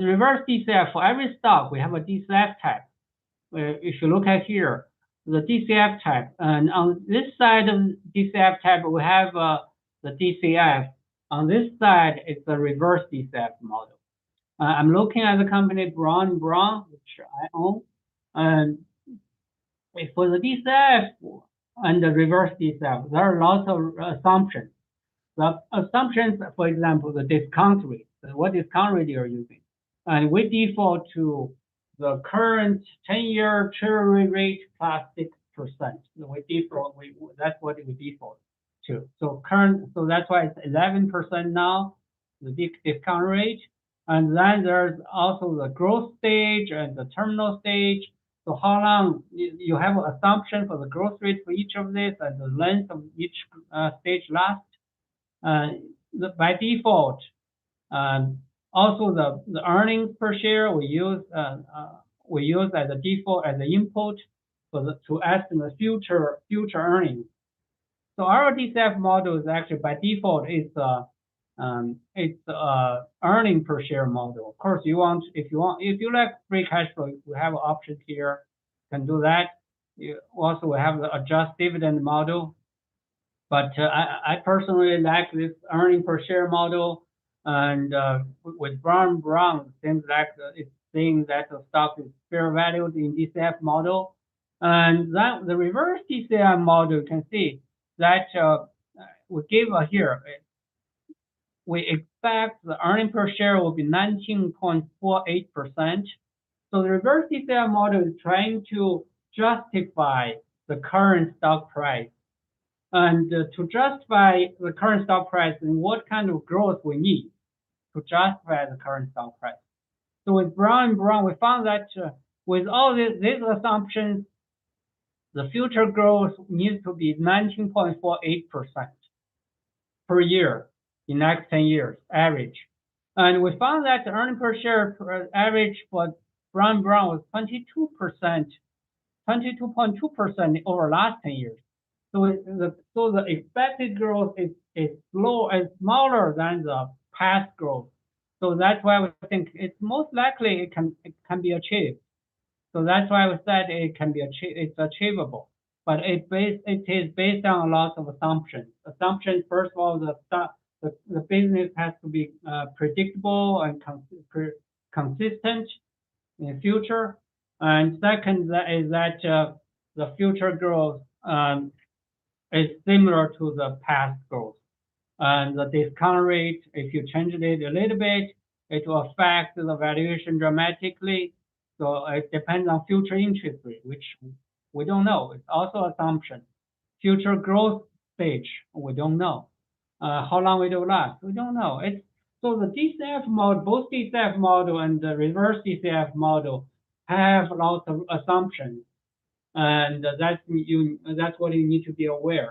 The reverse DCF, for every stock, we have a DCF type. If you look at here, the DCF type, and on this side of DCF type, we have the DCF. On this side, it's the reverse DCF model. I'm looking at the company Brown & Brown, which I own, and for the DCF and the reverse DCF, there are lots of assumptions. The assumptions, for example, the discount rate, what discount rate you're using. And we default to the current 10-year Treasury rate plus 6%. We default, that's what we default to. So that's why it's 11% now, the discount rate. And then there's also the growth stage and the terminal stage. So how long you have an assumption for the growth rate for each of these and the length of each stage lasts. By default, also the earnings per share we use as a default as an input to estimate future earnings. So our DCF model is actually by default it's earning per share model. Of course, if you like free cash flow, we have options here. Can do that. Also, we have the adjust dividend model. But I personally like this earning per share model, and with Brown & Brown, seems like it's saying that the stock is fair valued in DCF model, and that the reverse DCF model, you can see that we give here. We expect the earning per share will be 19.48%. So the reverse DCF model is trying to justify the current stock price. And to justify the current stock price and what kind of growth we need to justify the current stock price. So with Brown & Brown, we found that with all these assumptions, the future growth needs to be 19.48% per year in the next 10 years, average. And we found that the earning per share average for Brown & Brown was 22.2% over last 10 years. So the expected growth is smaller than the past growth. So that's why we think it's most likely it can be achieved. So that's why we said it can be it's achievable. But it is based on a lot of assumptions. Assumptions, first of all, the business has to be predictable and consistent in the future. And second is that the future growth is similar to the past growth. And the discount rate, if you change it a little bit, it will affect the valuation dramatically. So it depends on future interest rate, which we don't know. It's also assumption. Future growth stage, we don't know. How long it will last, we don't know. So the DCF model, both DCF model and the reverse DCF model have lots of assumptions. And that's what you need to be aware.